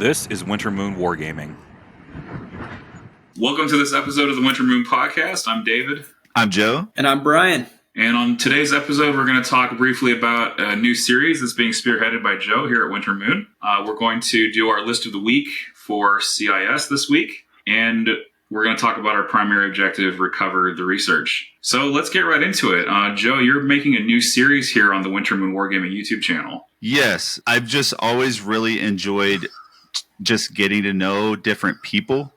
This is Winter Moon Wargaming. Welcome to this episode of the Winter Moon Podcast. I'm David. I'm Joe. And I'm Brian. And on today's episode, we're going to talk briefly about a new series that's being spearheaded by Joe here at Winter Moon. We're going to do our list of the week for CIS this week. And we're going to talk about our primary objective, recover the research. So let's get right into it. Joe, you're making a new series here on the Winter Moon Wargaming YouTube channel. Yes, I've just always really enjoyed just getting to know different people.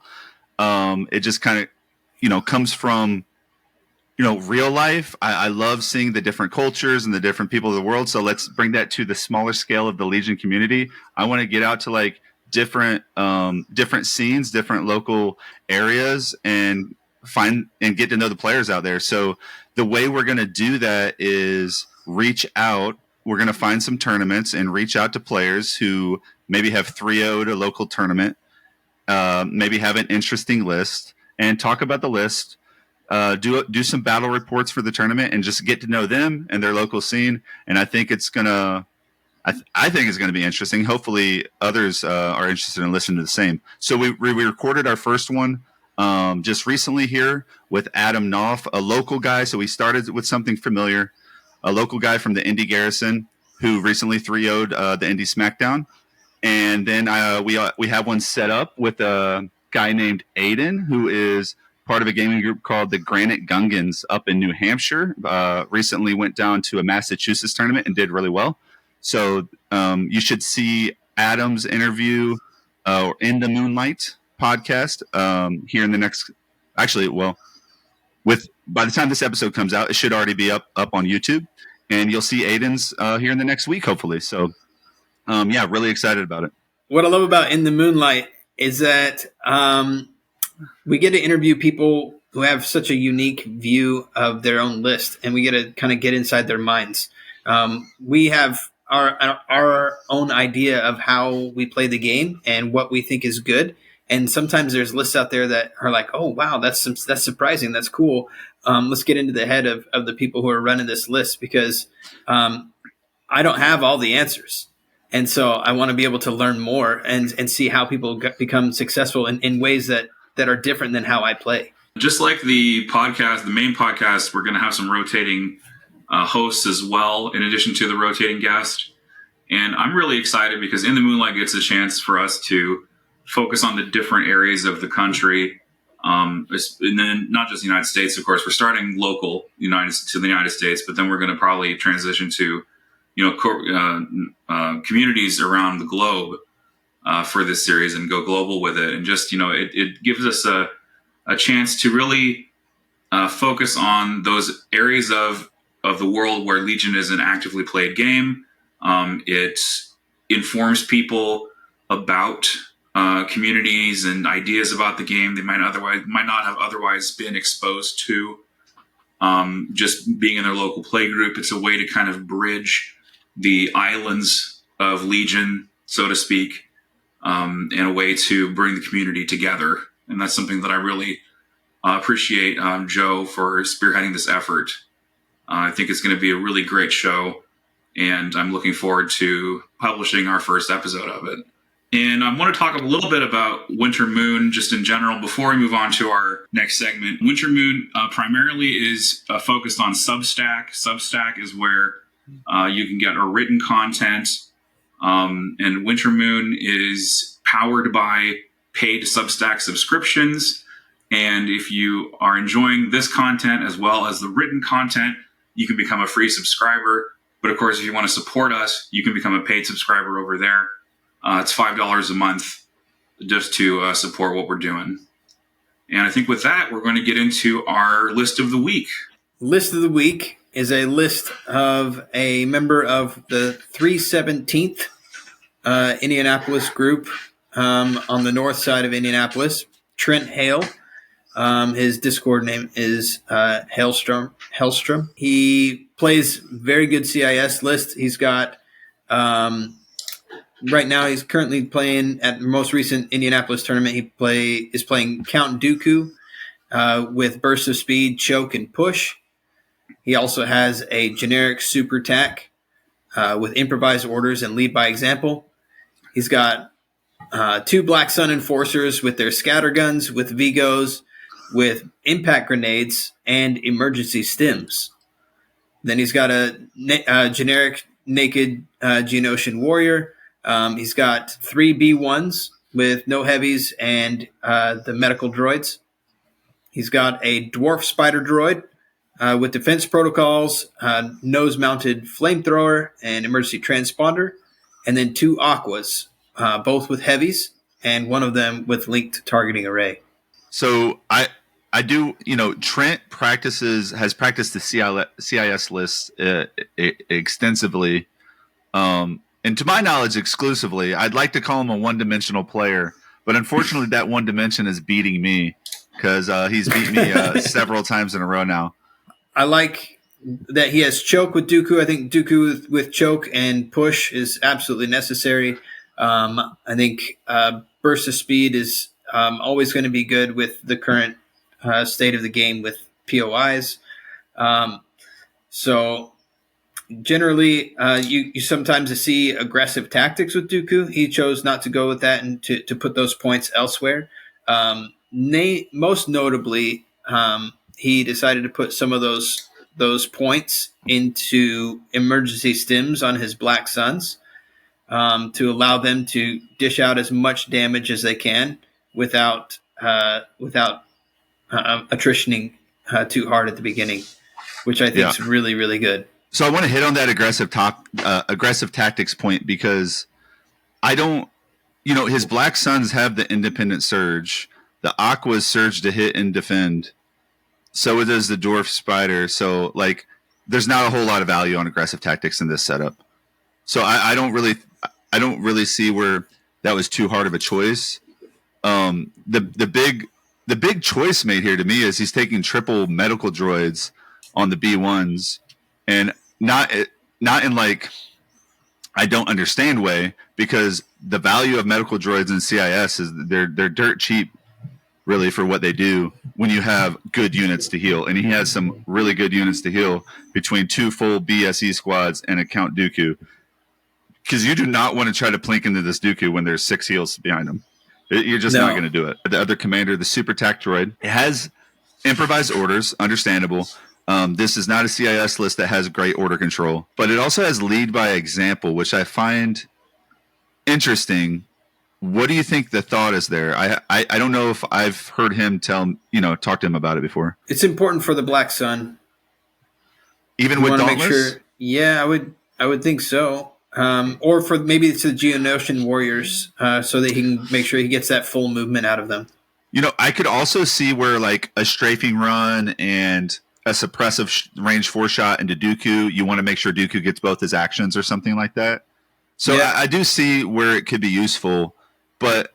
It just kind of, comes from, real life. I love seeing the different cultures and the different people of the world. So let's bring that to the smaller scale of the Legion community. I want to get out to different scenes, different local areas, and get to know the players out there. So the way we're going to do that is reach out. We're going to find some tournaments and reach out to players who maybe have 3-0'd a local tournament, maybe have an interesting list, and talk about the list, do some battle reports for the tournament, and just get to know them and their local scene. And I think it's gonna, I think it's gonna be interesting. Hopefully, others are interested in listening to the same. So we recorded our first one just recently here with Adam Knopf, a local guy. So we started with something familiar, a local guy from the Indy Garrison who recently 3-0'd the Indy SmackDown. And then we have one set up with a guy named Aiden, who is part of a gaming group called the Granite Gungans up in New Hampshire. Recently went down to a Massachusetts tournament and did really well. So you should see Adam's interview in the Moonlight podcast here in the next. Actually, by the time this episode comes out, it should already be up on YouTube, and you'll see Aiden's here in the next week, hopefully. So. Really excited about it. What I love about In the Moonlight is that we get to interview people who have such a unique view of their own list, and we get to kind of get inside their minds. We have our own idea of how we play the game and what we think is good. And sometimes there's lists out there that are like, oh, wow, that's surprising. That's cool. Let's get into the head of the people who are running this list, because I don't have all the answers. And so I want to be able to learn more and see how people become successful in ways that are different than how I play. Just like the podcast, the main podcast, we're going to have some rotating hosts as well, in addition to the rotating guest. And I'm really excited because In the Moonlight gets a chance for us to focus on the different areas of the country. And then not just the United States, of course, we're starting local to the United States, but then we're going to probably transition to communities around the globe for this series and go global with it. And just, it gives us a chance to really focus on those areas of the world where Legion is an actively played game. It informs people about communities and ideas about the game they might not have otherwise been exposed to. Just being in their local play group, it's a way to kind of bridge the islands of Legion, so to speak, and a way to bring the community together. And that's something that I really appreciate Joe for spearheading this effort. I think it's going to be a really great show, and I'm looking forward to publishing our first episode of it. And I want to talk a little bit about Winter Moon just in general before we move on to our next segment. Winter Moon primarily is focused on Substack. Substack is where you can get our written content, and Winter Moon is powered by paid Substack subscriptions. And if you are enjoying this content as well as the written content, you can become a free subscriber. But of course, if you want to support us, you can become a paid subscriber over there. It's $5 a month just to support what we're doing. And I think with that, we're going to get into our list of the week. List of the week is a list of a member of the 317th Indianapolis group on the north side of Indianapolis, Trent Hale. His Discord name is Hellstrom. He plays very good CIS list. He's got right now he's currently playing at the most recent Indianapolis tournament. He is playing Count Dooku with bursts of speed, choke, and push. He also has a generic super tack with improvised orders and lead by example. He's got 2 Black Sun Enforcers with their scatter guns, with Vigos, with impact grenades, and emergency stims. Then he's got a generic naked Geonosian warrior. He's got 3 B1s with no heavies and the medical droids. He's got a dwarf spider droid with defense protocols, nose-mounted flamethrower, and emergency transponder, and then 2 aquas, both with heavies, and one of them with linked targeting array. So I do, Trent has practiced the CIS list extensively, and to my knowledge, exclusively. I'd like to call him a one-dimensional player, but unfortunately, that one dimension is beating me because he's beat me several times in a row now. I like that he has choke with Dooku. I think Dooku with choke and push is absolutely necessary. I think burst of speed is always going to be good with the current state of the game with POIs. So generally, you sometimes see aggressive tactics with Dooku. He chose not to go with that and to put those points elsewhere. Most notably, he decided to put some of those points into emergency stims on his Black Suns to allow them to dish out as much damage as they can without attritioning too hard at the beginning, which I think is really, really good. So I want to hit on that aggressive tactics point because I don't, his Black Suns have the independent surge. The Aquas surge to hit and defend. So does the Dwarf Spider. So there's not a whole lot of value on aggressive tactics in this setup. So I don't really see where that was too hard of a choice. The big choice made here to me is he's taking triple medical droids on the B1s, and not in I don't understand way, because the value of medical droids in CIS is they're dirt cheap, really, for what they do when you have good units to heal. And he has some really good units to heal between 2 full BSE squads and a Count Dooku. Because you do not want to try to plink into this Dooku when there's 6 heals behind him. You're just not going to do it. The other commander, the Super Tac droid, it has improvised orders, understandable. This is not a CIS list that has great order control, but it also has lead by example, which I find interesting. What do you think the thought is there? I don't know if I've heard him talk to him about it before. It's important for the Black Sun. Even with Dauntless? Yeah, I would think so. Or for maybe it's the Geonosian warriors, so that he can make sure he gets that full movement out of them. I could also see where a strafing run and a suppressive range 4 shot into Dooku, you want to make sure Dooku gets both his actions or something like that. So yeah. I do see where it could be useful, but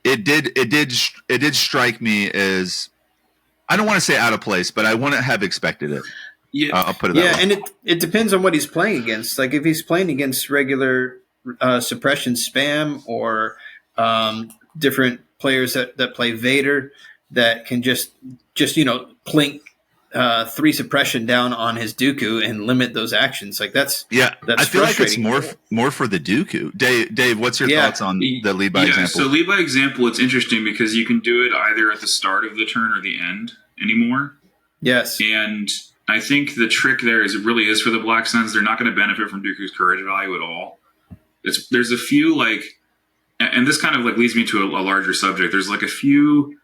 it did strike me as, I don't want to say out of place, but I wouldn't have expected it. Yeah, I'll put it that way. And it depends on what he's playing against. If he's playing against regular suppression spam or different players that play Vader that can just plink 3 suppression down on his Dooku and limit those actions. That's I feel like it's more for the Dooku. Dave, what's your thoughts on the lead by example? So lead by example, it's interesting because you can do it either at the start of the turn or the end anymore. Yes, and I think the trick there is it really is for the Black Suns. They're not going to benefit from Dooku's courage value at all. There's a few and this kind of leads me to a larger subject. There's a few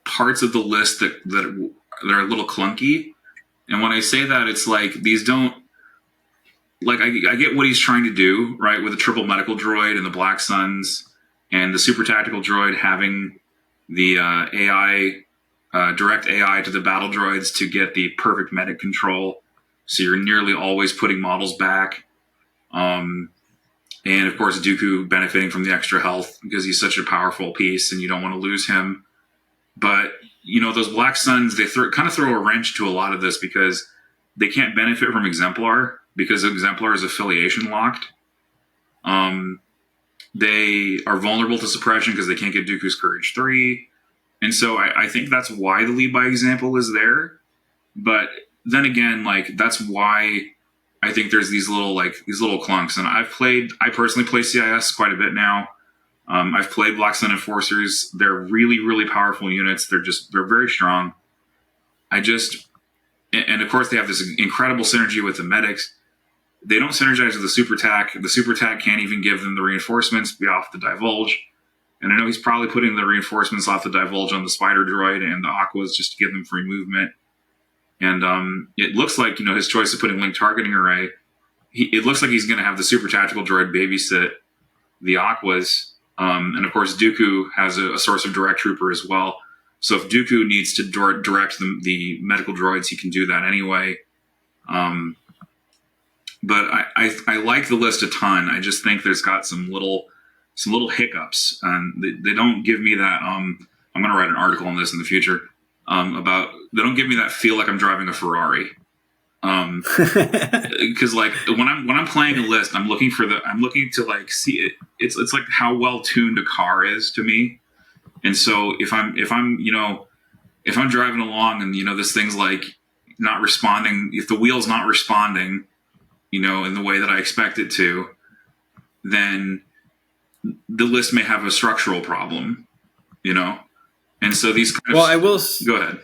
parts of the list that are a little clunky. And when I say that, it's these don't I get what he's trying to do, right? With the triple medical droid and the Black Suns and the super tactical droid having the AI. Direct AI to the battle droids to get the perfect medic control. So you're nearly always putting models back. And of course, Dooku benefiting from the extra health because he's such a powerful piece and you don't want to lose him. But, those Black Suns, they kind of throw a wrench to a lot of this because they can't benefit from Exemplar because Exemplar is affiliation locked. They are vulnerable to suppression because they can't get Dooku's Courage 3. And so I think that's why the lead by example is there. But then again, that's why I think there's these little clunks, and I personally play CIS quite a bit now. I've played Black Sun Enforcers. They're really, really powerful units. They're very strong. And of course they have this incredible synergy with the medics. They don't synergize with the super tac. The super tac can't even give them the reinforcements off the divulge. And I know he's probably putting the reinforcements off the divulge on the spider droid and the aquas just to give them free movement. And it looks like, his choice of putting link targeting array, it looks like he's going to have the super tactical droid babysit the aquas. And of course, Dooku has a source of direct trooper as well. So if Dooku needs to direct the medical droids, he can do that anyway. But I like the list a ton. I just think there's got some little hiccups, and they don't give me that. I'm going to write an article on this in the future they don't give me that feel like I'm driving a Ferrari. Because like when I'm playing a list, I'm looking to like see it. It's like how well tuned a car is to me. And so if I'm driving along and this thing's like not responding, if the wheel's not responding, in the way that I expect it to, then the list may have a structural problem, And so these kind of... Well, I will... Go ahead.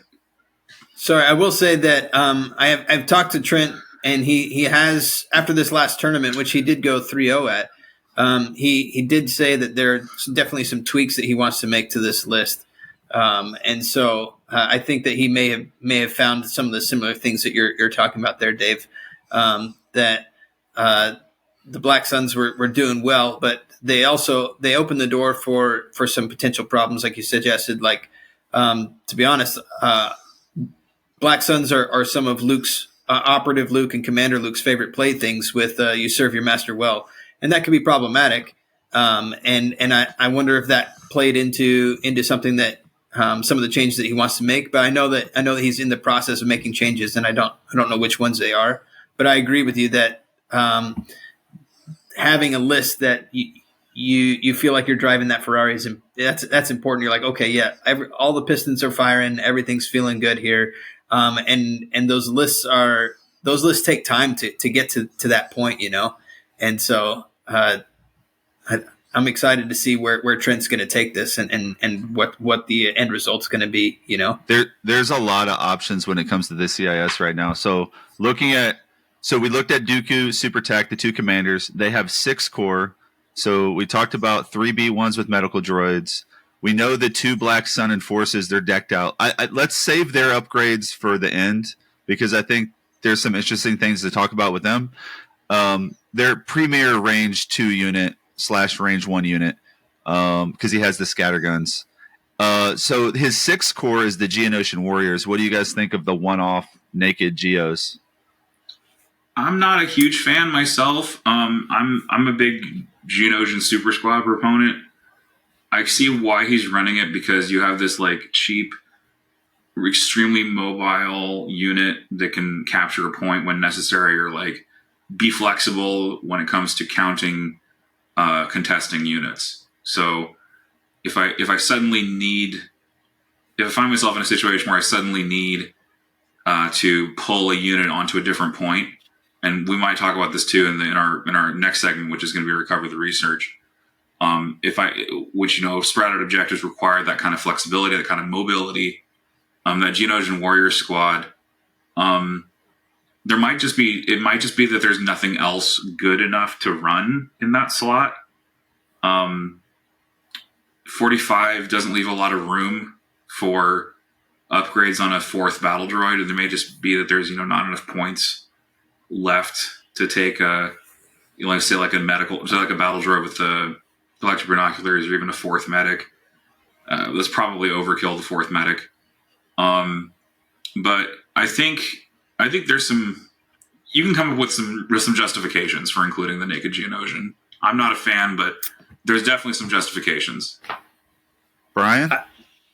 Sorry, I will say that I've talked to Trent, and he has, after this last tournament, which he did go 3-0 at, he did say that there are definitely some tweaks that he wants to make to this list. And so I think that he may have found some of the similar things that you're talking about there, Dave, that the Black Suns were doing well, but they opened the door for some potential problems, like you suggested. Like, to be honest, Black Suns are some of Luke's operative Luke and Commander Luke's favorite playthings with you serve your master well, and that could be problematic. And I wonder if that played into something that some of the changes that he wants to make. But I know that he's in the process of making changes, and I don't know which ones they are. But I agree with you that having a list that you feel like you're driving that Ferrari that's important. You're like, okay, yeah, all the pistons are firing, everything's feeling good here. And those lists take time to get to that point, And so I'm excited to see where Trent's going to take this and what the end result's going to be, There's a lot of options when it comes to the CIS right now. So we looked at Dooku, Super Tech, the two commanders. They have 6 core. So we talked about 3 B1s with medical droids. We know the 2 Black Sun Enforcers, they're decked out. Let's save their upgrades for the end because I think there's some interesting things to talk about with them. Their premier range 2 unit / range 1 unit because he has the scatter guns. So his 6 core is the Geonosian Warriors. What do you guys think of the one-off naked Geos? I'm not a huge fan myself. I'm a big Geonosian Super Squad proponent. I see why he's running it because you have this like cheap, extremely mobile unit that can capture a point when necessary, or like be flexible when it comes to counting contesting units. So if I find myself in a situation where I suddenly need to pull a unit onto a different point, and we might talk about this too in our next segment, which is going to be recover the research. Spread out objectives require that kind of flexibility, that kind of mobility. That Geonosian Warrior Squad, it might just be that there's nothing else good enough to run in that slot. 45 doesn't leave a lot of room for upgrades on a 4th battle droid, and there may just be that there's not enough points left to take a battle droid with the electric binoculars, or even a 4th medic. That's probably overkill, the 4th medic. But I think there's you can come up with some justifications for including the naked Geonosian. I'm not a fan, but there's definitely some justifications. Brian?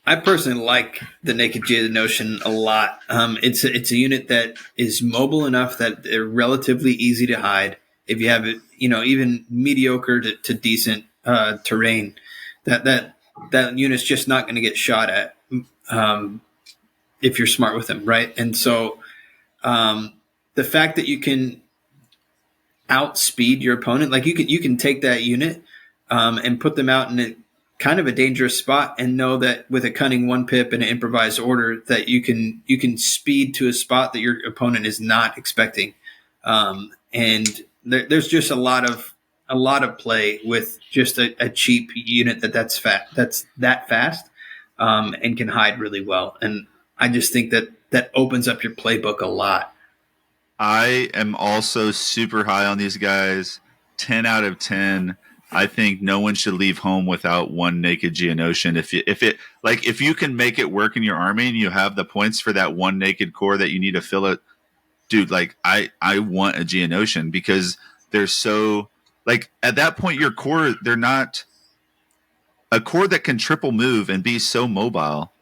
I personally like the naked Geonosian a lot. It's a unit that is mobile enough that they're relatively easy to hide. If you have it, even mediocre to decent terrain, that unit's just not going to get shot at if you're smart with them, right? And so the fact that you can outspeed your opponent. Like you can take that unit and put them out in a kind of a dangerous spot, and know that with a cunning 1-pip and an improvised order that you can speed to a spot that your opponent is not expecting. And there's just a lot of play with just a cheap unit that's that fast and can hide really well. And I just think that opens up your playbook a lot. I am also super high on these guys. 10 out of 10. I think no one should leave home without one naked Geonosian. If you can make it work in your army and you have the points for that one naked core that you need to fill it, dude, like I want a Geonosian, because they're so, like, at that point your core, they're not a core that can triple move and be so mobile.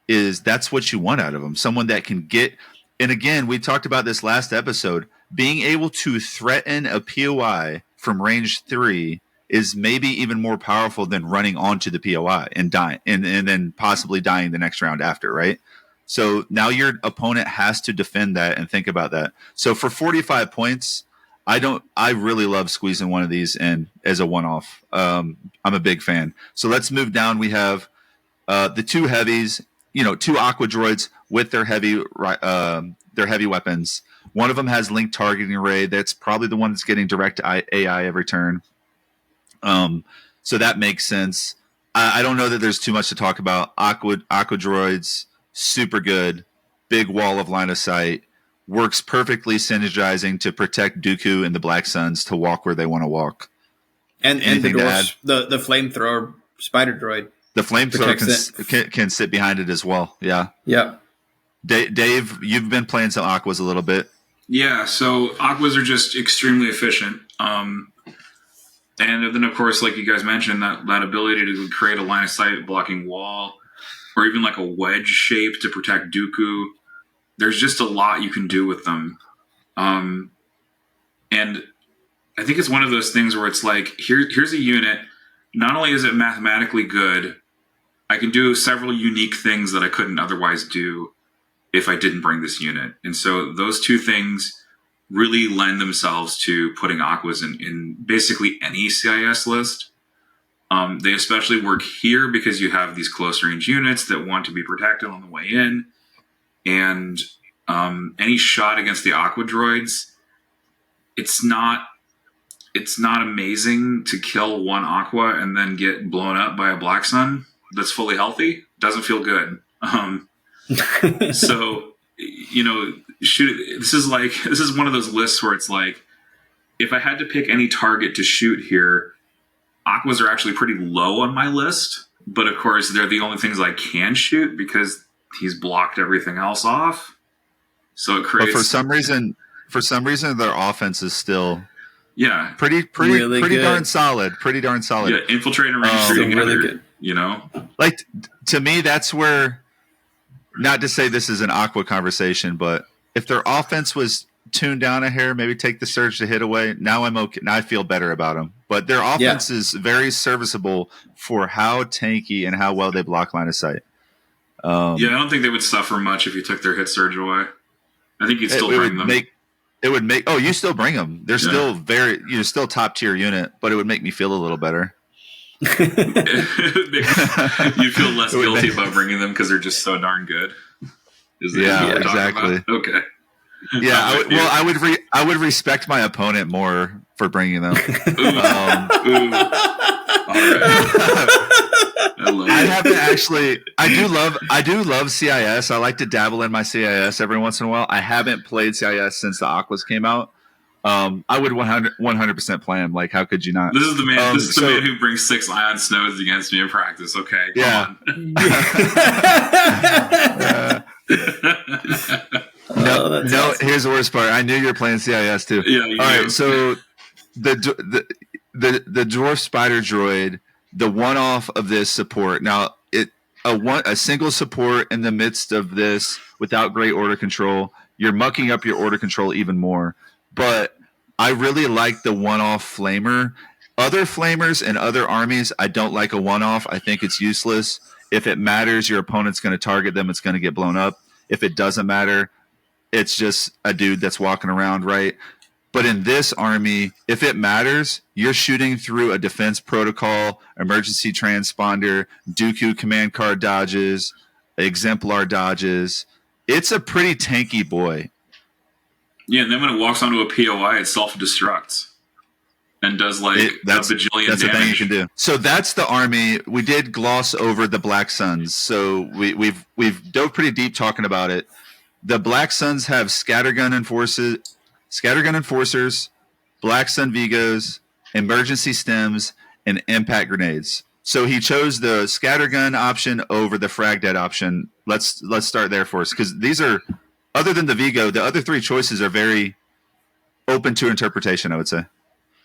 That's what you want out of them. Someone that can get, and again, we talked about this last episode, being able to threaten a POI from range 3 is maybe even more powerful than running onto the POI and dying, and then possibly dying the next round after, right? So now your opponent has to defend that and think about that. So for 45 points, I really love squeezing one of these in as a one-off. I'm a big fan. So let's move down. We have the two heavies, 2 aqua droids with their heavy weapons. One of them has linked targeting array. That's probably the one that's getting direct AI every turn. So that makes sense. I don't know that there's too much to talk about. Aqua droids, super good. Big wall of line of sight. Works perfectly synergizing to protect Dooku and the Black Suns to walk where they want to walk. And the flamethrower spider droid. The flamethrower can sit behind it as well. Yeah. Yeah. Dave, you've been playing some aquas a little bit. Yeah, so aquas are just extremely efficient. And then, of course, like you guys mentioned, that ability to create a line of sight blocking wall, or even like a wedge shape to protect Dooku. There's just a lot you can do with them. And I think it's one of those things where it's like, here's a unit. Not only is it mathematically good, I can do several unique things that I couldn't otherwise do if I didn't bring this unit. And so those two things really lend themselves to putting aquas in basically any CIS list. They especially work here because you have these close range units that want to be protected on the way in. And any shot against the aqua droids, it's not amazing to kill one aqua and then get blown up by a Black Sun that's fully healthy. Doesn't feel good. So, this is one of those lists where it's like, if I had to pick any target to shoot here, aquas are actually pretty low on my list. But of course, they're the only things I can shoot because he's blocked everything else off. So it creates. But for some reason, their offense is still pretty really darn solid. Pretty darn solid. Yeah, infiltrate and range together. Really good. Like, to me, that's where. Not to say this is an aqua conversation, but if their offense was tuned down a hair, maybe take the surge to hit away. Now I'm okay. Now I feel better about them. But their offense is very serviceable for how tanky and how well they block line of sight. I don't think they would suffer much if you took their hit surge away. I think you'd still bring them. You still bring them. They're still still top tier unit, but it would make me feel a little better. You feel less guilty about bringing them because they're just so darn good. Exactly. Okay. Yeah, I would respect my opponent more for bringing them. All right. I do love CIS. I like to dabble in my CIS every once in a while. I haven't played CIS since the Aquas came out. I would 100% play him. Like, how could you not? This is the man. This is the man who brings 6 ion snows against me in practice. Okay, come on. No. Here's the worst part. I knew you were playing CIS too. Yeah. All right. So the dwarf spider droid, the one-off of this support. Now, a single support in the midst of this without great order control, you're mucking up your order control even more. But I really like the one-off flamer. Other flamers in other armies, I don't like a one-off. I think it's useless. If it matters, your opponent's going to target them. It's going to get blown up. If it doesn't matter, it's just a dude that's walking around, right? But in this army, if it matters, you're shooting through a defense protocol, emergency transponder, Dooku command card dodges, exemplar dodges. It's a pretty tanky boy. Yeah, and then when it walks onto a POI, it self-destructs and does like a bajillion that's damage. the thing you can do. So that's the army. We did gloss over the Black Suns, so we've dove pretty deep talking about it. The Black Suns have scattergun enforcers, Black Sun Vigos, emergency stems, and impact grenades. So he chose the scattergun option over the frag dead option. Let's start there for us, because these are, other than the Vigo, the other three choices are very open to interpretation, I would say.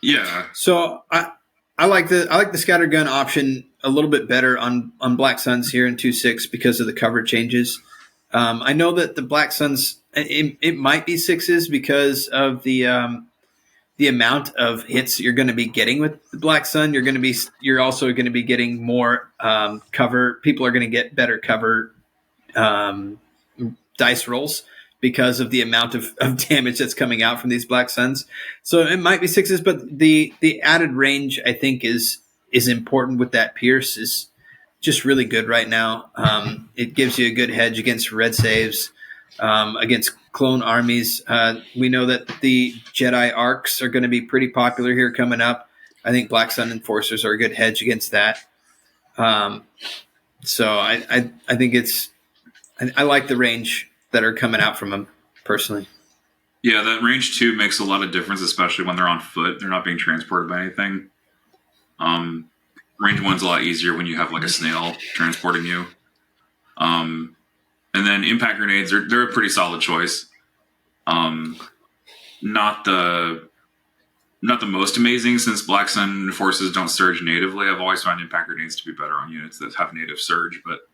Yeah. So I like the scattergun option a little bit better on Black Suns here in 2.6 because of the cover changes. I know that the Black Suns, it might be sixes because of the amount of hits you're going to be getting with the Black Sun. You're also going to be getting more cover. People are going to get better cover dice rolls because of the amount of damage that's coming out from these Black Suns. So it might be sixes, but the added range, I think, is important with that Pierce is just really good right now. It gives you a good hedge against red saves, against clone armies. We know that the Jedi arcs are going to be pretty popular here coming up. I think Black Sun Enforcers are a good hedge against that. So I think I like the range that are coming out from them personally. Yeah, that range 2 makes a lot of difference, especially when they're on foot. They're not being transported by anything. Range 1's a lot easier when you have like a snail transporting you. And then impact grenades, they're a pretty solid choice. Not the most amazing, since Black Sun forces don't surge natively. I've always found impact grenades to be better on units that have native surge, but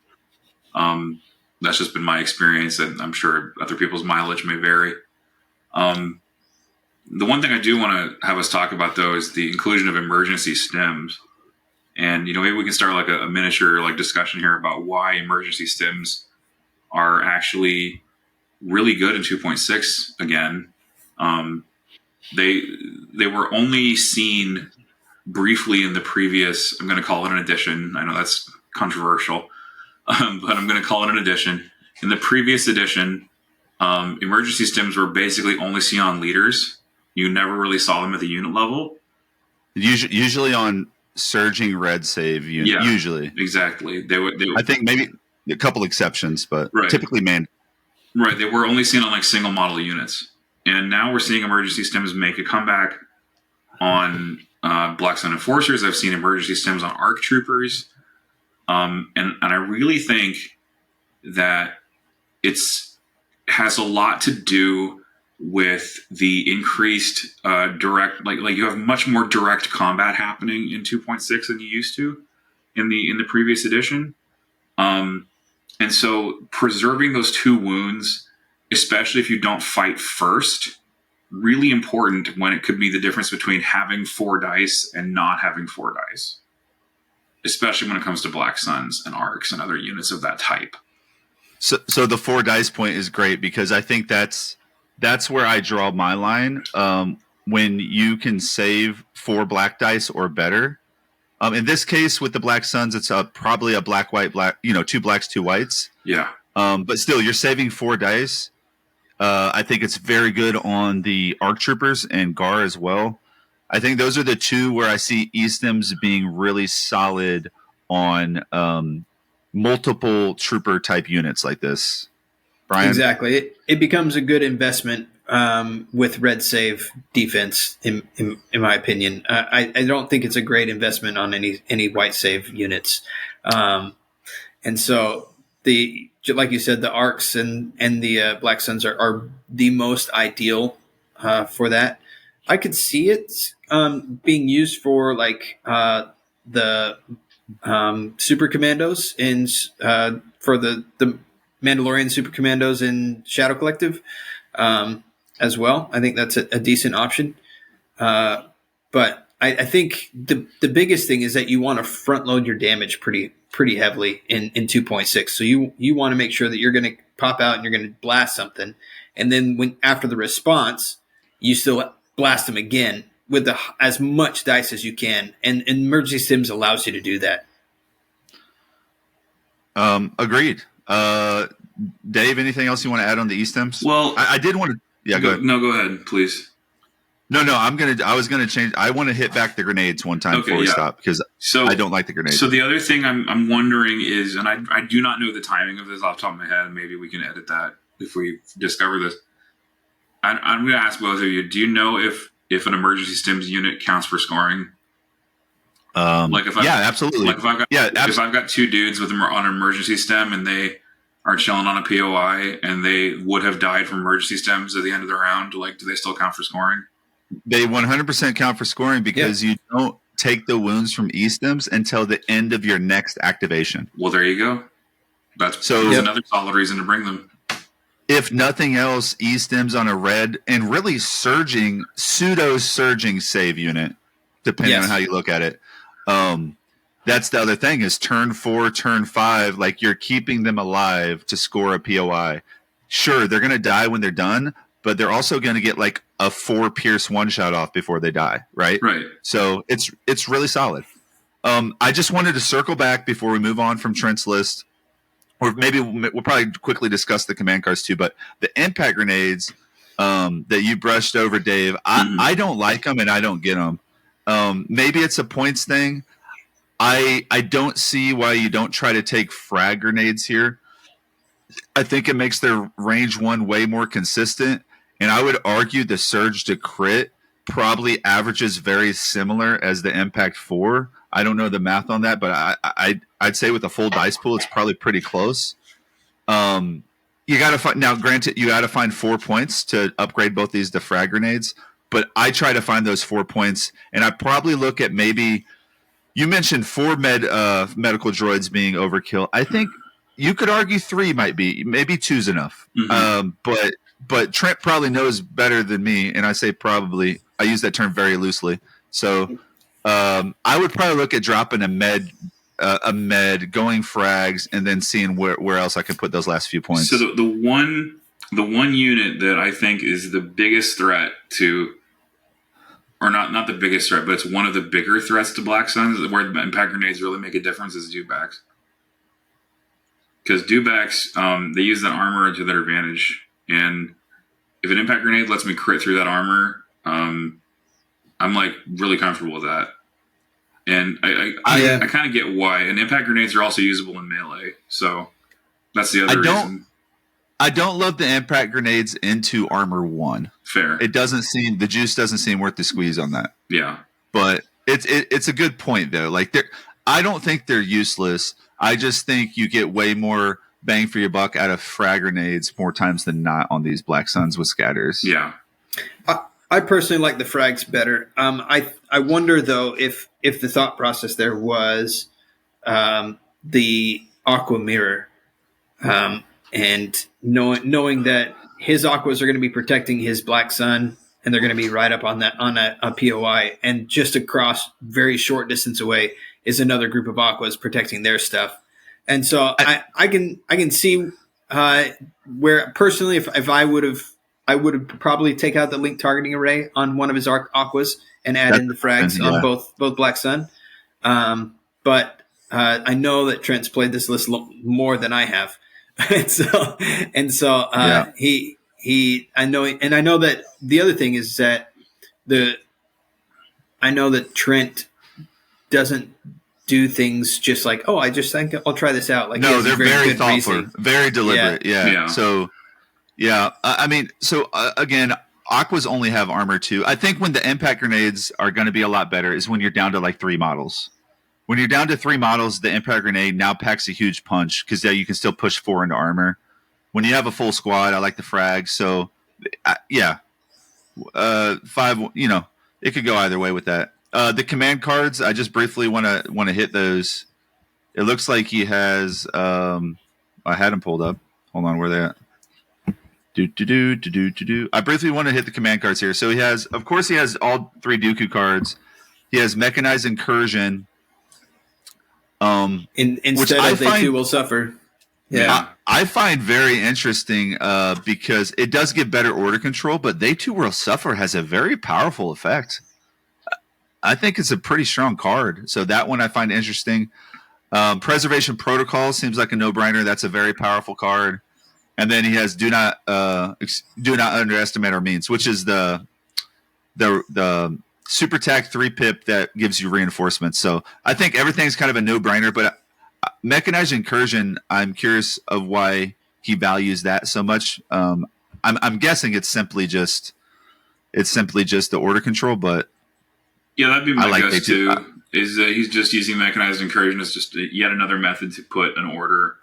that's just been my experience, and I'm sure other people's mileage may vary. The one thing I do want to have us talk about, though, is the inclusion of emergency stems. And, maybe we can start like a miniature like discussion here about why emergency stems are actually really good in 2.6 again. They were only seen briefly in the previous, I'm going to call it an edition. I know that's controversial, but I'm going to call it an edition. In the previous edition, emergency stems were basically only seen on leaders. You never really saw them at the unit level. Usually on surging red save unit. Yeah, usually. Exactly. They would, I think maybe a couple exceptions, but typically man. Right. They were only seen on like single model units. And now we're seeing emergency stems make a comeback on Black Sun Enforcers. I've seen emergency stems on ARC Troopers. And I really think that has a lot to do with the increased direct, like you have much more direct combat happening in 2.6 than you used to in the previous edition. And so preserving those 2 wounds, especially if you don't fight first, really important when it could be the difference between having 4 dice and not having 4 dice, especially when it comes to Black Suns and Arcs and other units of that type. So the 4 dice point is great, because I think that's where I draw my line. When you can save 4 black dice or better. In this case, with the Black Suns, it's probably a black, white, black, 2 blacks, 2 whites. Yeah. But still, you're saving 4 dice. I think it's very good on the ARC Troopers and GAR as well. I think those are the 2 where I see E-Stims being really solid on multiple trooper type units like this. Brian? Exactly. It becomes a good investment with red save defense, in my opinion. I don't think it's a great investment on any white save units. And so like you said, the ARCs and the Black Suns are the most ideal for that. I could see it being used for like the super commandos for the Mandalorian super commandos in Shadow Collective as well. I think that's a decent option. But I think the biggest thing is that you want to front load your damage pretty heavily in 2.6. So you want to make sure that you're going to pop out and you're going to blast something. And then after the response, you still blast them again with as much dice as you can. And emergency stims allows you to do that. Agreed. Dave, anything else you want to add on the E-Stims? Well, I did want to. Yeah, go ahead. No, go ahead, please. No. I was gonna change. I want to hit back the grenades one time before we stop because I don't like the grenades. So the other thing I'm wondering is, and I do not know the timing of this off the top of my head. Maybe we can edit that if we discover this. I'm going to ask both of you. Do you know if an emergency stims unit counts for scoring? Absolutely. Like if I've got two dudes on an emergency stem and they are chilling on a POI and they would have died from emergency stems at the end of the round, like, do they still count for scoring? They 100% count for scoring because you don't take the wounds from E-Stims until the end of your next activation. Well, there you go. That's another solid reason to bring them. If nothing else, E-Stims on a red and really pseudo-surging save unit, depending on how you look at it. That's the other thing is turn 4, turn 5, like you're keeping them alive to score a POI. Sure, they're going to die when they're done, but they're also going to get like a 4 pierce one-shot off before they die, right? Right. So it's really solid. I just wanted to circle back before we move on from Trent's list. Or maybe we'll probably quickly discuss the command cards too. But the impact grenades that you brushed over, Dave, I don't like them and I don't get them. Maybe it's a points thing. I don't see why you don't try to take frag grenades here. I think it makes their range 1 way more consistent. And I would argue the surge to crit probably averages very similar as the impact 4. I don't know the math on that, but I'd say with a full dice pool, it's probably pretty close. You got to find now. Granted, you got to find 4 points to upgrade both these to frag grenades. But I try to find those 4 points, and I probably look at maybe you mentioned 4 medical droids being overkill. I think you could argue 3 might be, maybe 2's enough. But Trent probably knows better than me, and I say probably. I use that term very loosely, so. I would probably look at dropping a med, going frags, and then seeing where else I can put those last few points. So the one unit that I think is the biggest threat to, or not the biggest threat, but it's one of the bigger threats to Black Suns, where the impact grenades really make a difference, is dewbacks. Because dewbacks, they use that armor to their advantage, and if an impact grenade lets me crit through that armor, I'm like really comfortable with that. And I kind of get why. And impact grenades are also usable in melee. So that's the other reason. I don't love the impact grenades into armor 1. Fair. The juice doesn't seem worth the squeeze on that. Yeah. But it's a good point though. Like I don't think they're useless. I just think you get way more bang for your buck out of frag grenades more times than not on these Black Suns with scatters. Yeah. I personally like the frags better. I wonder though if the thought process there was the aqua mirror, and knowing that his aquas are going to be protecting his Black Sun, and they're going to be right up on a POI, and just across very short distance away is another group of aquas protecting their stuff. And so I can see where personally if I would have probably take out the link targeting array on one of his aquas and add in the frags on both Black Sun. But I know that Trent's played this list more than I have, and so I know that the other thing is that I know that Trent doesn't do things just like, I just think I'll try this out. Like, no, they're very thoughtful, very deliberate. Yeah. So. Yeah, again, aquas only have armor 2. I think when the impact grenades are going to be a lot better is when you're down to like 3 models. When you're down to 3 models, the impact grenade now packs a huge punch because you can still push 4 into armor. When you have a full squad, I like the frag. So, 5. It could go either way with that. The command cards, I just briefly want to hit those. It looks like he has. I had him pulled up. Hold on, where they at? I briefly want to hit the command cards here. So he has all 3 Dooku cards. He has Mechanized Incursion. Instead of They Too Will Suffer. Yeah. I find very interesting because it does give better order control, but They Too Will Suffer has a very powerful effect. I think it's a pretty strong card. So that one I find interesting. Preservation Protocol seems like a no-brainer. That's a very powerful card. And then he has Do Not Underestimate Our Means, which is the Super Tac 3-pip that gives you reinforcements. So I think everything's kind of a no-brainer, but Mechanized Incursion, I'm curious of why he values that so much. I'm guessing it's simply just the order control, but yeah, that'd be my guess too. Is he's just using Mechanized Incursion as just yet another method to put an order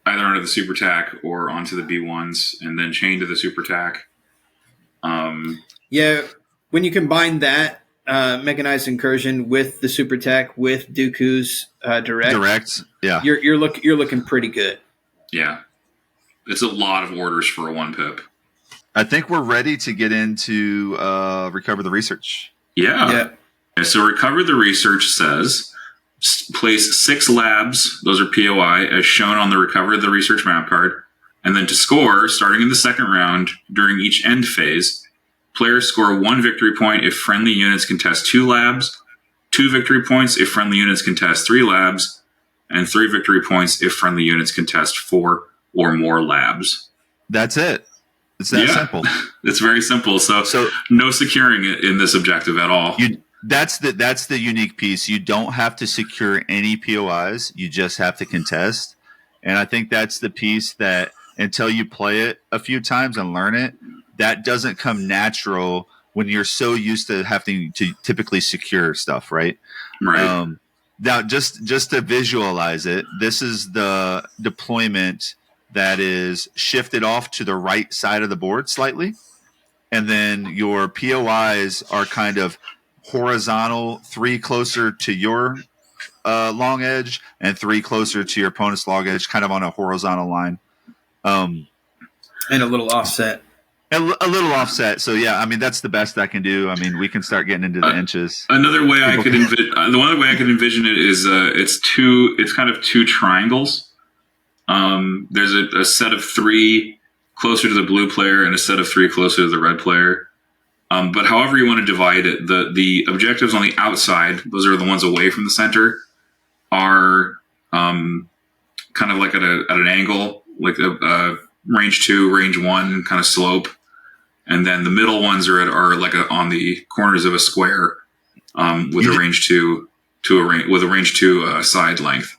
either onto the Super Tac or onto the B1s and then chain to the Super Tac. Yeah, when you combine that Mechanized Incursion with the Super Tac with Dooku's direct, yeah, you're looking pretty good. Yeah, it's a lot of orders for a 1-pip. I think we're ready to get into Recover the Research. Yeah. So Recover the Research says place 6 labs, those are POI, as shown on the Recover the Research map card, and then to score, starting in the second round, during each end phase, players score 1 victory point if friendly units contest 2 labs, 2 victory points if friendly units contest 3 labs, and 3 victory points if friendly units contest 4 or more labs. That's it. It's that simple. It's very simple. So no securing it in this objective at all. That's the unique piece. You don't have to secure any POIs. You just have to contest. And I think that's the piece that until you play it a few times and learn it, that doesn't come natural when you're so used to having to typically secure stuff, right? Right. Now, just to visualize it, this is the deployment that is shifted off to the right side of the board slightly. And then your POIs are kind of horizontal, 3 closer to your long edge and 3 closer to your opponent's long edge, kind of on a horizontal line. And a little offset. A little offset. So, yeah, I mean, that's the best I can do. I mean, we can start getting into the inches. Another way I could envision it is it's kind of 2 triangles. There's a set of 3 closer to the blue player and a set of 3 closer to the red player. But however you want to divide it, the objectives on the outside, those are the ones away from the center, are kind of like at an angle, like a range 2, range 1 kind of slope. And then the middle ones are like on the corners of a square with a range 2 side length.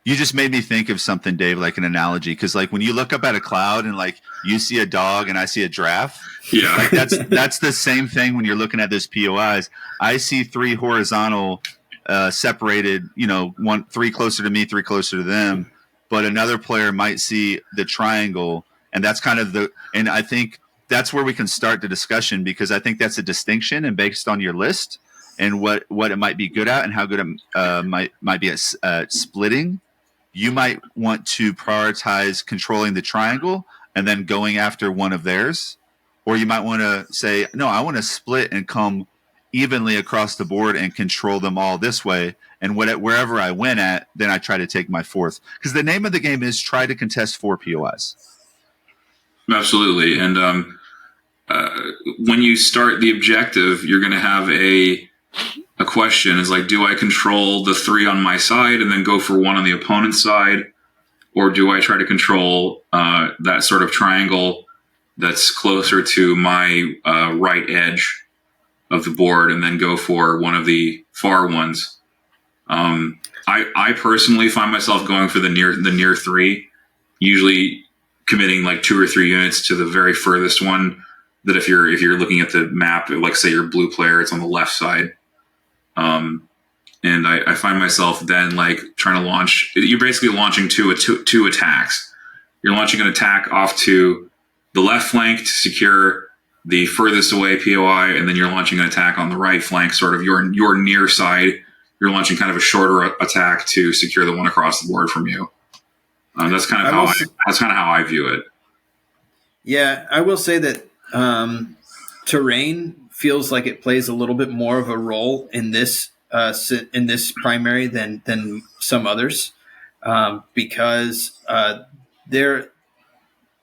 You just made me think of something, Dave, like an analogy. Because like when you look up at a cloud and like you see a dog and I see a giraffe, yeah, like that's the same thing when you're looking at those POIs. I see 3 horizontal separated, 3 closer to me, 3 closer to them. But another player might see the triangle, and that's kind of and I think that's where we can start the discussion, because I think that's a distinction, and based on your list and what it might be good at and how good it might be at splitting, you might want to prioritize controlling the triangle and then going after one of theirs. Or you might want to say, no, I want to split and come evenly across the board and control them all this way. And wherever I win at, then I try to take my 4th. Because the name of the game is try to contest 4 POIs. Absolutely. And when you start the objective, you're going to have a question is like, do I control the 3 on my side and then go for 1 on the opponent's side? Or do I try to control that sort of triangle that's closer to my right edge of the board and then go for one of the far ones? I personally find myself going for the near 3, usually committing like 2 or 3 units to the very furthest one. That if you're looking at the map, like say you're blue player, it's on the left side. And I find myself then like trying to launch. You're basically launching two attacks. You're launching an attack off to the left flank to secure the furthest away POI, and then you're launching an attack on the right flank, sort of your near side. You're launching kind of a shorter attack to secure the one across the board from you. That's kind of how I view it. Yeah, I will say that terrain feels like it plays a little bit more of a role in this primary than some others. because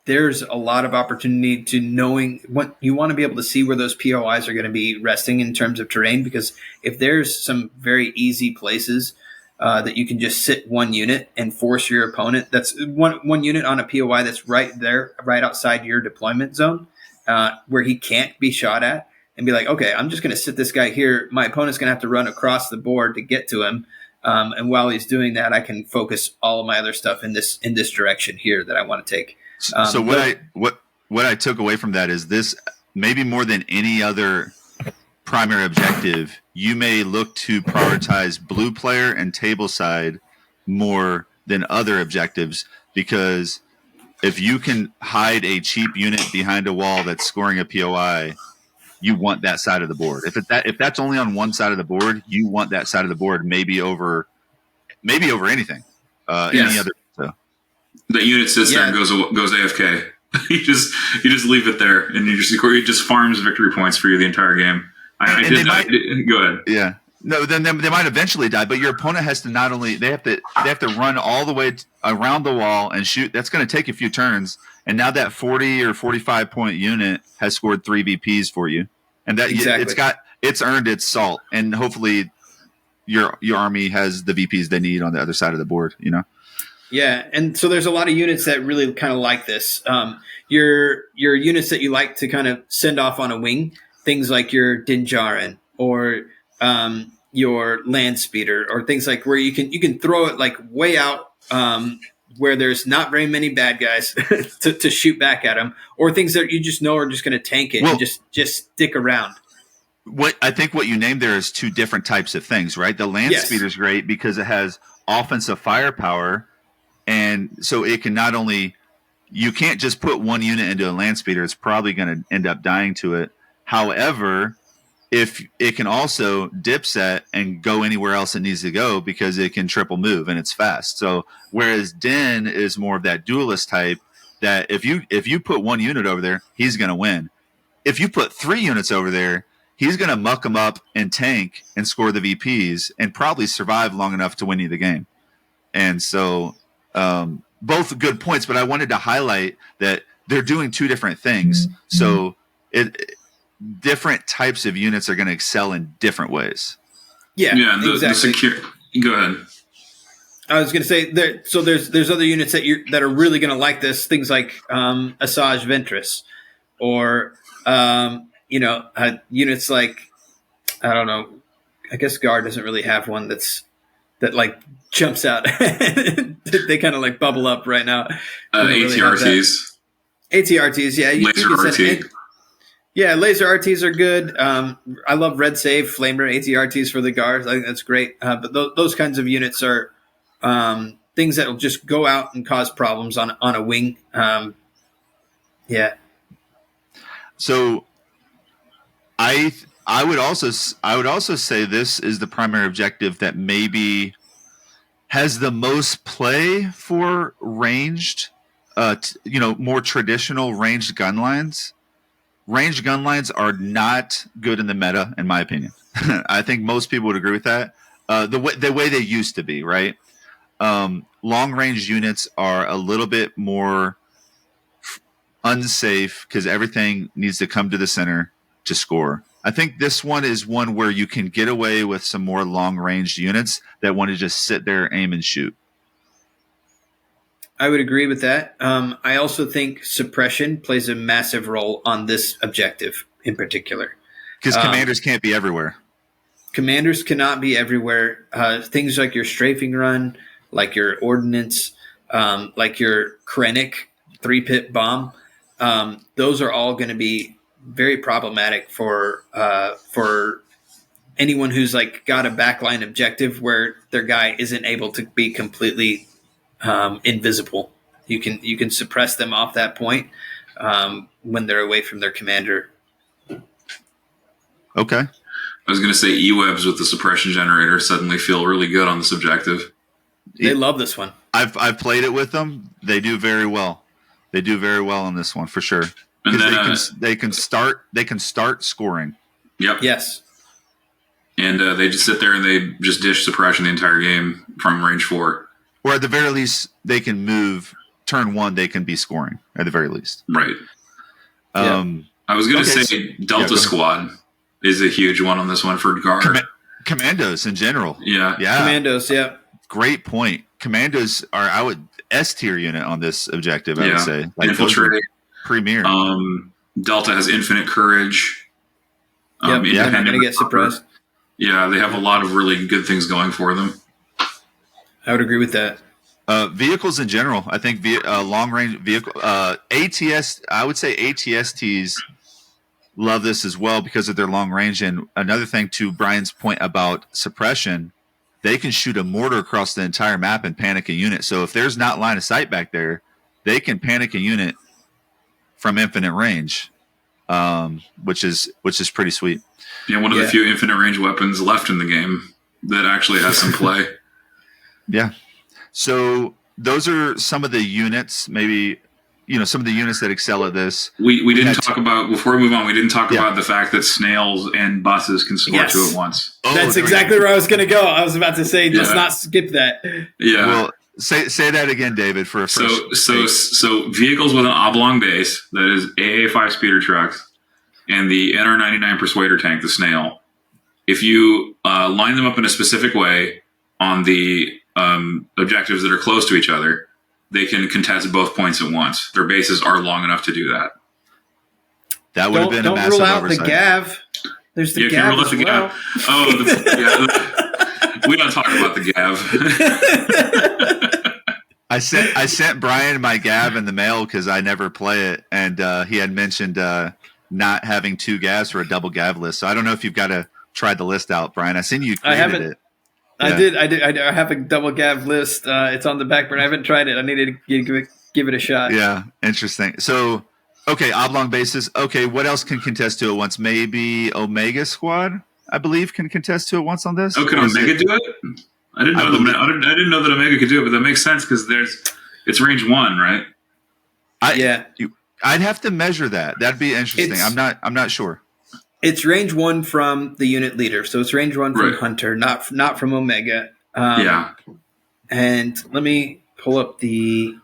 there's a lot of opportunity to knowing what you want to be able to see where those POIs are going to be resting in terms of terrain. Because if there's some very easy places that you can just sit one unit and force your opponent, that's one unit on a POI that's right there, right outside your deployment zone, where he can't be shot at, and be like, okay, I'm just going to sit this guy here. My opponent's going to have to run across the board to get to him. And while he's doing that, I can focus all of my other stuff in this direction here that I want to take. So what I took away from that is this: maybe more than any other primary objective, you may look to prioritize blue player and table side more than other objectives, because if you can hide a cheap unit behind a wall that's scoring a POI, you want that side of the board. If that's only on one side of the board, you want that side of the board maybe over anything. Any other. So. The unit sits there and goes AFK. you just leave it there, and it just farms victory points for you the entire game. Go ahead. Yeah. No, then they might eventually die, but your opponent has to they have to run all the way around the wall and shoot. That's going to take a few turns, and now that 40 or 45 point unit has scored 3 VPs for you, and that it's earned its salt, and hopefully your army has the VPs they need on the other side of the board. You know. Yeah, and so there's a lot of units that really kind of like this. Your units that you like to kind of send off on a wing, things like your Dinjarin or your land speeder, or things like where you can throw it like way out where there's not very many bad guys to shoot back at them, or things that you just know are just going to tank it and just stick around. What you named there is 2 different types of things, right? The land speeder is great because it has offensive firepower. And so it can not only – you can't just put one unit into a land speeder. It's probably going to end up dying to it. However, if it can also dip set and go anywhere else it needs to go because it can triple move and it's fast. So whereas Din is more of that duelist type that if you put one unit over there, he's going to win. If you put 3 units over there, he's going to muck them up and tank and score the VPs and probably survive long enough to win you the game. And so – both good points, but I wanted to highlight that they're doing 2 different things. So different types of units are going to excel in different ways. Yeah, exactly. Go ahead. I was going to say there's other units that are really going to like this. Things like Asajj Ventress, or units like, I don't know. I guess Guard doesn't really have one that like jumps out. They kind of like bubble up right now. ATRTs. ATRTs, yeah. Laser RT. Laser RTs are good. I love Red Save, Flamer, ATRTs for the guards. I think that's great. But those kinds of units are things that will just go out and cause problems on a wing. So I would also say this is the primary objective that maybe has the most play for ranged, more traditional ranged gun lines. Ranged gun lines are not good in the meta, in my opinion. I think most people would agree with that. The way they used to be, right? Long range units are a little bit more unsafe because everything needs to come to the center to score. I think this one is one where you can get away with some more long-range units that want to just sit there, aim, and shoot. I would agree with that. I also think suppression plays a massive role on this objective in particular. Because commanders can't be everywhere. Commanders cannot be everywhere. Things like your strafing run, like your ordnance, like your Krennic 3-pit bomb, those are all going to be very problematic for anyone who's like got a backline objective where their guy isn't able to be completely invisible. You can suppress them off that point when they're away from their commander. Okay. I was going to say E-Webs with the suppression generator suddenly feel really good on this objective. They love this one. I've played it with them. They do very well. They do very well on this one for sure. Because they can start scoring. Yep. Yes. And they just sit there and they just dish suppression the entire game from range 4. or at the very least, they can move. Turn one, they can be scoring at the very least. Right. Um, I was going to okay, say Delta Squad is a huge one on this one for guard. Commandos in general. Yeah. Commandos, yeah. Great point. Commandos are S tier unit on this objective, I would say. Like Infiltrate. Premier. Delta has infinite courage. Not going to get suppressed. Yeah, they have a lot of really good things going for them. I would agree with that. Vehicles in general, I think long range vehicle ATS. I would say ATSTs love this as well because of their long range. And another thing, to Brian's point about suppression, they can shoot a mortar across the entire map and panic a unit. So if there's not line of sight back there, they can panic a unit from infinite range, which is pretty sweet. Yeah, one of the few infinite range weapons left in the game that actually has some play. Yeah. So those are some of the units, maybe, some of the units that excel at this. We didn't talk about, before we move on, we didn't talk about the fact that snails and buses can score two at once. That's exactly where I was going to go. I was about to say, let's not skip that. Yeah. Well, say that again, David, for a first. So vehicles with an oblong base, that is AA5 speeder trucks, and the NR99 Persuader tank, the snail. If you line them up in a specific way on the objectives that are close to each other, they can contest both points at once. Their bases are long enough to do that. That would have been a massive oversight. Don't rule out oversight. the Gav. There's the Gav as well. We don't talk about the Gav. I sent Brian my Gav in the mail because I never play it, and he had mentioned not having two Gavs for a double Gav list. So I don't know if you've got to try the list out, Brian. I seen you created it. I did. I have a double Gav list. It's on the back burner. I haven't tried it. I need to give it a shot. Yeah, interesting. So, okay, oblong bases. Okay, what else can contest to it once? Maybe Omega Squad, I believe, can contest to it once on this. Oh, can Omega do it? I didn't know that Omega could do it, but that makes sense because it's range 1, right? I'd have to measure that. That'd be interesting. I'm not sure. It's range 1 from the unit leader, so it's range 1 from Hunter, not from Omega. And let me pull up the.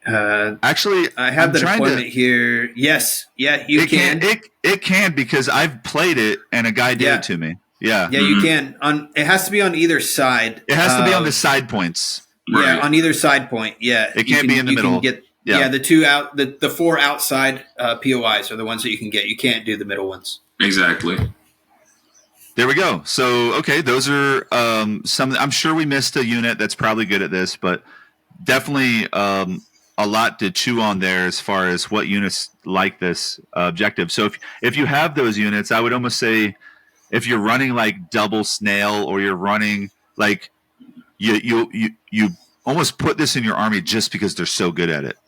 Actually, I have the deployment here. Yes, you can. It can because I've played it and a guy did it to me. Yeah, you can. It has to be on either side. It has to be on the side points. Yeah, on either side point. Yeah, it can't be in the middle. The two out, the 4 outside POIs are the ones that you can get. You can't do the middle ones. Exactly. There we go. So, okay, those are some. I'm sure we missed a unit that's probably good at this, but definitely a lot to chew on there as far as what units like this objective. So, if you have those units, I would almost say if you're running like double snail or you're running like you almost put this in your army just because they're so good at it.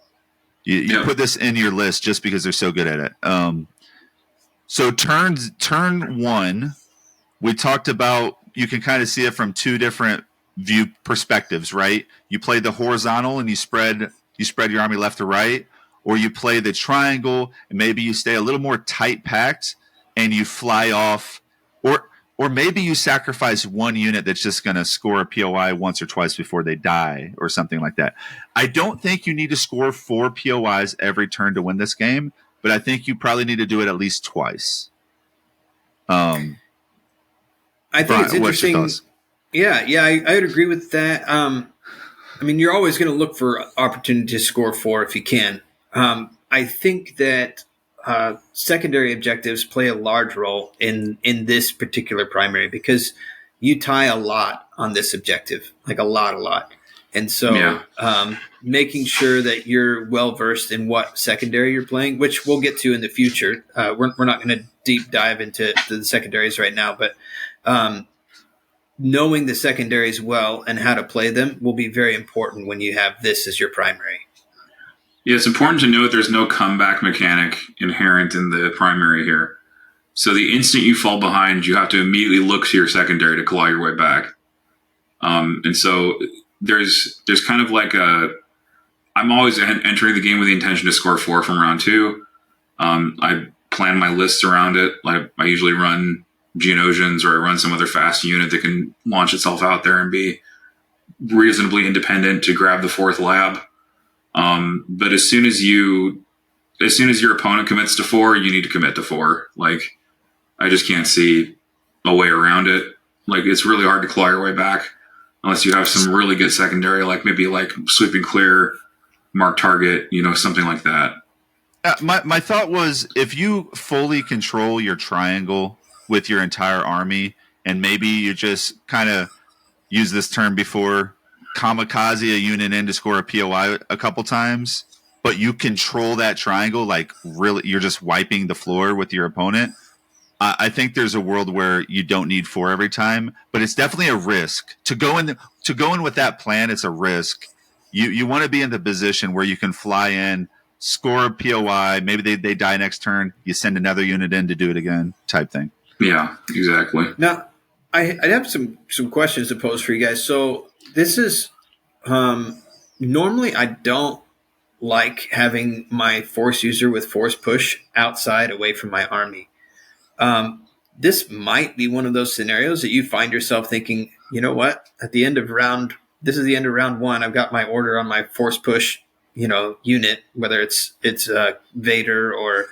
You put this in your list just because they're so good at it. So turn 1, we talked about, you can kind of see it from 2 different view perspectives, right? You play the horizontal and you spread your army left to right, or you play the triangle and maybe you stay a little more tight packed and you fly off, or maybe you sacrifice 1 unit that's just going to score a POI once or twice before they die or something like that. I don't think you need to score 4 POIs every turn to win this game, but I think you probably need to do it at least twice. I think it's interesting. Yeah, I would agree with that. I mean, you're always going to look for opportunity to score 4 if you can. I think that secondary objectives play a large role in this particular primary because you tie a lot on this objective, like a lot. And so making sure that you're well-versed in what secondary you're playing, which we'll get to in the future. We're not going to deep dive into the secondaries right now, but knowing the secondaries well and how to play them will be very important when you have this as your primary. Yeah, it's important to note there's no comeback mechanic inherent in the primary here. So the instant you fall behind, you have to immediately look to your secondary to claw your way back. And so there's kind of like I'm always entering the game with the intention to score 4 from round 2. I plan my lists around it. I usually run Geonosians or I run some other fast unit that can launch itself out there and be reasonably independent to grab the fourth lab. But as soon as your opponent commits to 4, you need to commit to 4. Like, I just can't see a way around it. Like, it's really hard to claw your way back unless you have some really good secondary, like maybe like sweeping clear, mark target, something like that. My thought was, if you fully control your triangle with your entire army, and maybe you just kind of use this term before, kamikaze a unit in to score a POI a couple times, but you control that triangle, like really, you're just wiping the floor with your opponent. I think there's a world where you don't need 4 every time, but it's definitely a risk to go in with that plan. It's a risk. You want to be in the position where you can fly in, score a POI. Maybe they die next turn. You send another unit in to do it again, type thing. Yeah, exactly. Now, I have some questions to pose for you guys. So this is normally I don't like having my force user with force push outside away from my army. This might be one of those scenarios that you find yourself thinking, you know what? This is the end of round 1. I've got my order on my force push, unit, whether it's Vader or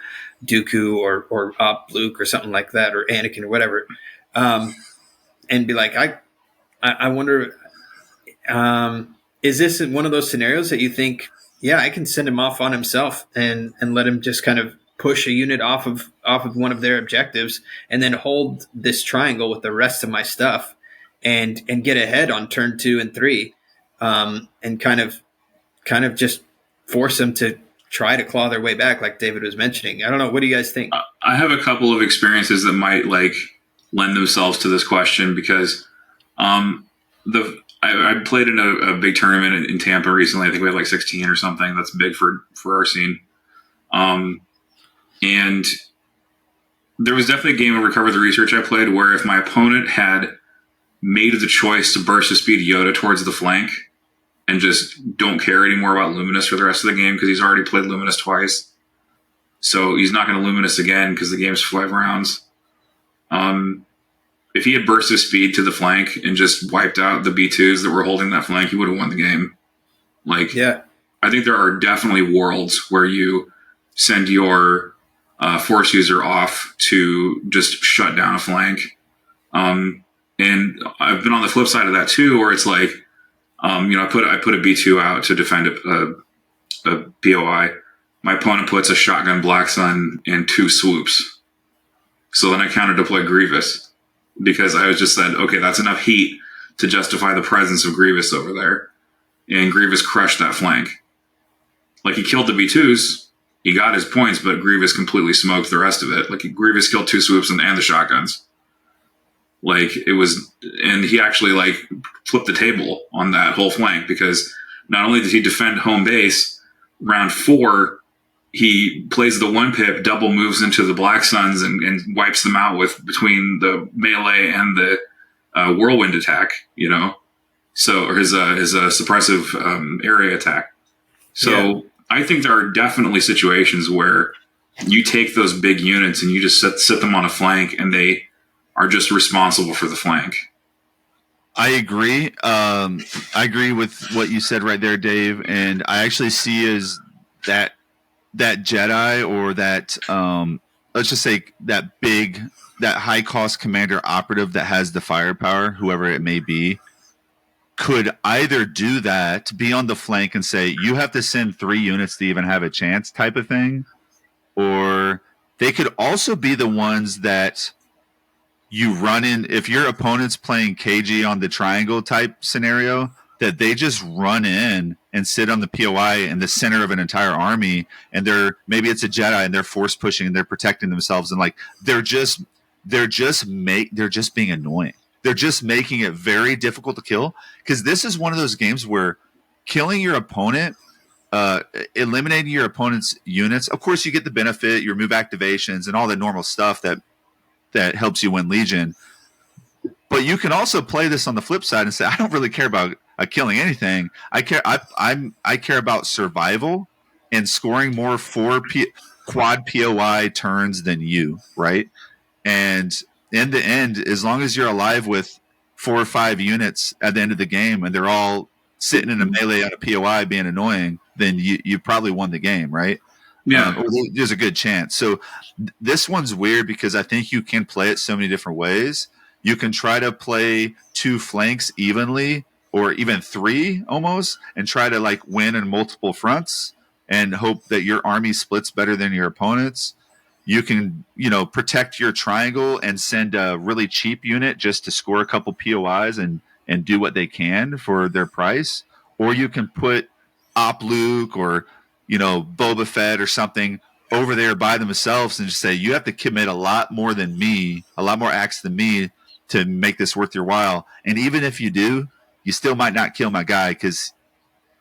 Dooku or Op Luke or something like that, or Anakin or whatever, and be like, I wonder, is this one of those scenarios that you think, yeah, I can send him off on himself and let him just kind of push a unit off of one of their objectives, and then hold this triangle with the rest of my stuff and get ahead on turn 2 and 3, and kind of just force them to try to claw their way back, like David was mentioning. I don't know. What do you guys think? I have a couple of experiences that might lend themselves to this question, because I played in a big tournament in Tampa recently. I think we had 16 or something. That's big for our scene. And there was definitely a game of Recover the Research I played where if my opponent had made the choice to burst of speed Yoda towards the flank and just don't care anymore about Luminous for the rest of the game because he's already played Luminous twice, so he's not going to Luminous again because the game's 5 rounds. If he had burst of speed to the flank and just wiped out the B2s that were holding that flank, he would have won the game. Yeah. I think there are definitely worlds where you send your force user off to just shut down a flank. And I've been on the flip side of that too, where it's I put a B2 out to defend a POI. My opponent puts a shotgun Black Sun and 2 swoops. So then I counter deploy Grievous because I was just said, okay, that's enough heat to justify the presence of Grievous over there. And Grievous crushed that flank. He killed the B2s. He got his points, but Grievous completely smoked the rest of it. Grievous killed 2 swoops and the shotguns. And he actually flipped the table on that whole flank, because not only did he defend home base, round 4, he plays the 1-pip, double moves into the Black Suns and wipes them out between the melee and the whirlwind attack, or his suppressive area attack. So yeah. I think there are definitely situations where you take those big units and you just sit them on a flank and they are just responsible for the flank. I agree. I agree with what you said right there, Dave. And I actually see as that Jedi, or that, let's just say that high cost commander operative that has the firepower, whoever it may be, could either do that, be on the flank and say, you have to send 3 units to even have a chance type of thing. Or they could also be the ones that you run in, if your opponent's playing KG on the triangle type scenario, that they just run in and sit on the POI in the center of an entire army, and maybe it's a Jedi and they're force pushing and they're protecting themselves, and they're just being annoying. They're just making it very difficult to kill, because this is one of those games where killing your opponent, eliminating your opponent's units, of course you get the benefit, your move activations and all the normal stuff that helps you win Legion. But you can also play this on the flip side and say, I don't really care about killing anything. I care about survival and scoring more quad POI turns than you, right? And in the end, as long as you're alive with 4 or 5 units at the end of the game and they're all sitting in a melee on a POI being annoying, then you probably won the game, right? Yeah. Or there's a good chance. So this one's weird because I think you can play it so many different ways. You can try to play 2 flanks evenly or even 3 almost and try to like win in multiple fronts and hope that your army splits better than your opponent's. You can, protect your triangle and send a really cheap unit just to score a couple POIs and do what they can for their price. Or you can put Op Luke or, Boba Fett or something over there by themselves and just say, you have to commit a lot more than me, a lot more acts than me to make this worth your while. And even if you do, you still might not kill my guy because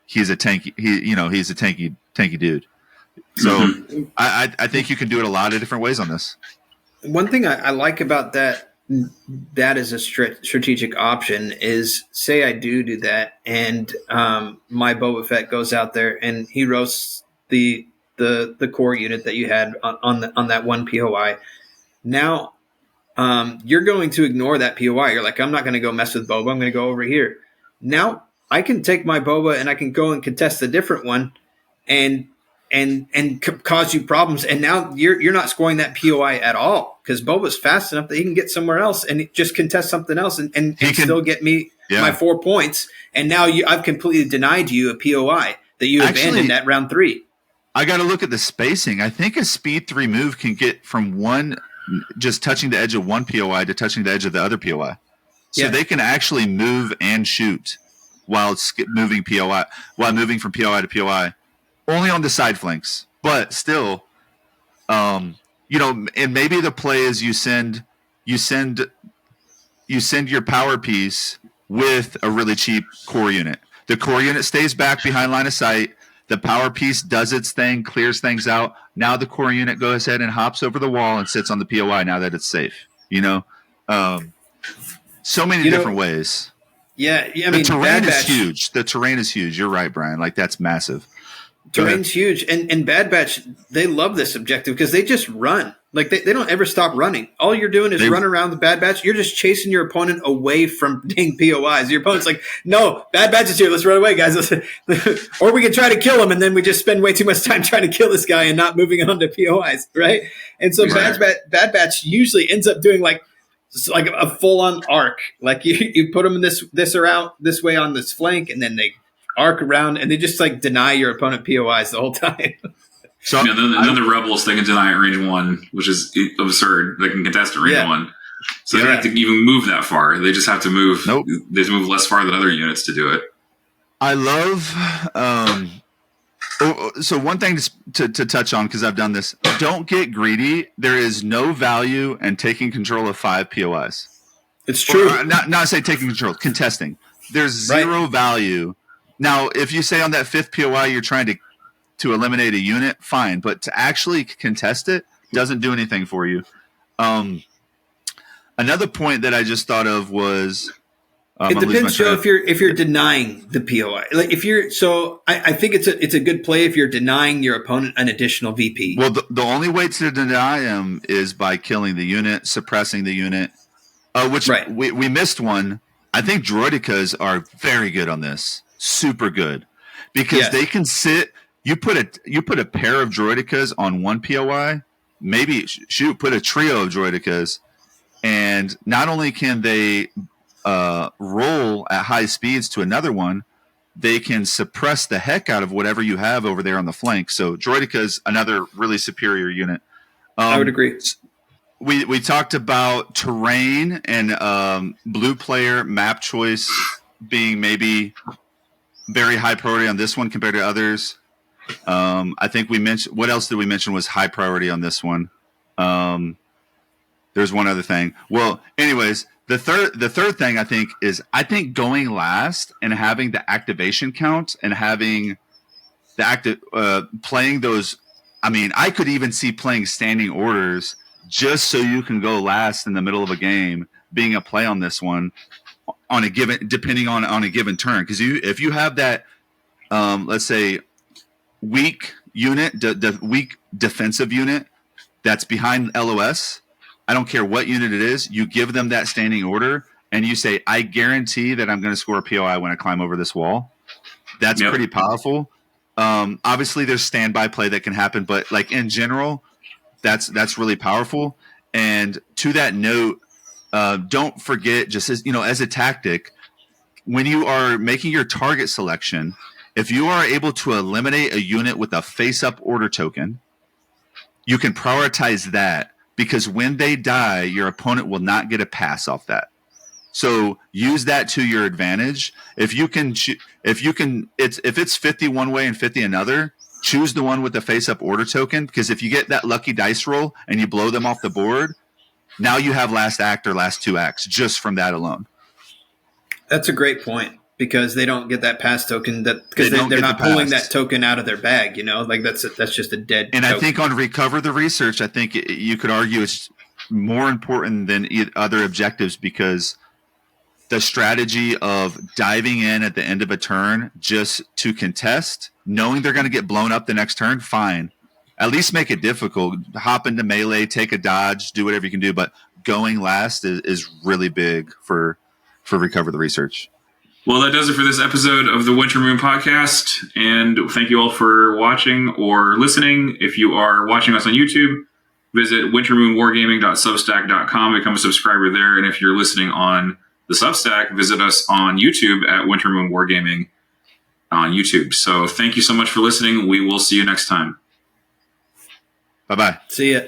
he's a tanky, he's a tanky dude. So I think you can do it a lot of different ways on this. One thing I like about that as a strategic option is, say I do that, and my Boba Fett goes out there and he roasts the core unit that you had on that one POI. Now you're going to ignore that POI. You're like, I'm not going to go mess with Boba. I'm going to go over here. Now I can take my Boba and I can go and contest a different one and cause you problems. And now you're not scoring that POI at all because Boba's fast enough that he can get somewhere else and just contest something else and still get me my 4 points. And now I've completely denied you a POI that you abandoned at round 3. I got to look at the spacing. I think a speed 3 move can get from one just touching the edge of one POI to touching the edge of the other POI. So they can actually move and shoot while moving from POI to POI. Only on the side flanks, but still, and maybe the play is you send your power piece with a really cheap core unit. The core unit stays back behind line of sight. The power piece does its thing, clears things out. Now the core unit goes ahead and hops over the wall and sits on the POI now that it's safe. So many different ways. Yeah, I mean, the terrain is huge. The terrain is huge. You're right, Brian. Like that's massive. Terrain's huge, and Bad Batch, they love this objective because they just run. Like they don't ever stop running. All you're doing is run around the Bad Batch. You're just chasing your opponent away from dang POIs. Your opponent's like, no, Bad Batch is here. Let's run away, guys. Or we can try to kill him, and then we just spend way too much time trying to kill this guy and not moving on to POIs, right? And so Bad Batch usually ends up doing like a full-on arc. Like you put them in this around this way on this flank, and then they arc around, and they just like deny your opponent POIs the whole time. So then the rebels, they can deny at range 1, which is absurd. They can contest at range 1, so they don't have to even move that far. They just have to move. Nope. They just move less far than other units to do it. I love. So one thing to touch on, because I've done this. Don't get greedy. There is no value in taking control of 5 POIs. It's true. Or, not say taking control, contesting. There's zero value. Now, if you say on that 5th POI you're trying to eliminate a unit, fine. But to actually contest it doesn't do anything for you. Another point that I just thought of was it depends, Joe, if you're denying the POI. Like I think it's a good play if you're denying your opponent an additional VP. Well, the only way to deny him is by killing the unit, suppressing the unit. Which we missed one. I think Droidicas are very good on this. Super good, because they can sit. You put a pair of Droidicas on one POI, maybe put a trio of Droidicas, and not only can they roll at high speeds to another one, they can suppress the heck out of whatever you have over there on the flank. So Droidicas, another really superior unit. I would agree. We talked about terrain and blue player map choice being maybe very high priority on this one compared to others. I think we mentioned, what else did we mention was high priority on this one? There's one other thing. Well, anyways, the third thing I think going last and having the activation count and having the playing those. I mean, I could even see playing standing orders just so you can go last in the middle of a game being a play on this one. On a given, depending on a given turn, because if you have that, let's say, weak unit, the weak defensive unit that's behind LOS, I don't care what unit it is, you give them that standing order, and you say, I guarantee that I'm going to score a POI when I climb over this wall. That's pretty powerful. Obviously there's standby play that can happen, but like in general, that's really powerful. And to that note, don't forget, just as a tactic, when you are making your target selection, if you are able to eliminate a unit with a face-up order token, you can prioritize that, because when they die, your opponent will not get a pass off that. So use that to your advantage. If it's 50 one way and 50 another, choose the one with the face-up order token, because if you get that lucky dice roll and you blow them off the board, now you have last act or last 2 acts just from that alone. That's a great point, because they don't get that pass token because they're not pulling that token out of their bag. Like that's just a dead. And token. I think on Recover the Research, I think you could argue it's more important than other objectives, because the strategy of diving in at the end of a turn just to contest, knowing they're going to get blown up the next turn, fine. At least make it difficult. Hop into melee, take a dodge, do whatever you can do. But going last is really big for Recover the Research. Well, that does it for this episode of the Winter Moon Podcast. And thank you all for watching or listening. If you are watching us on YouTube, visit wintermoonwargaming.substack.com, become a subscriber there. And if you're listening on the Substack, visit us on YouTube at Winter Moon Wargaming on YouTube. So thank you so much for listening. We will see you next time. Bye-bye. See ya.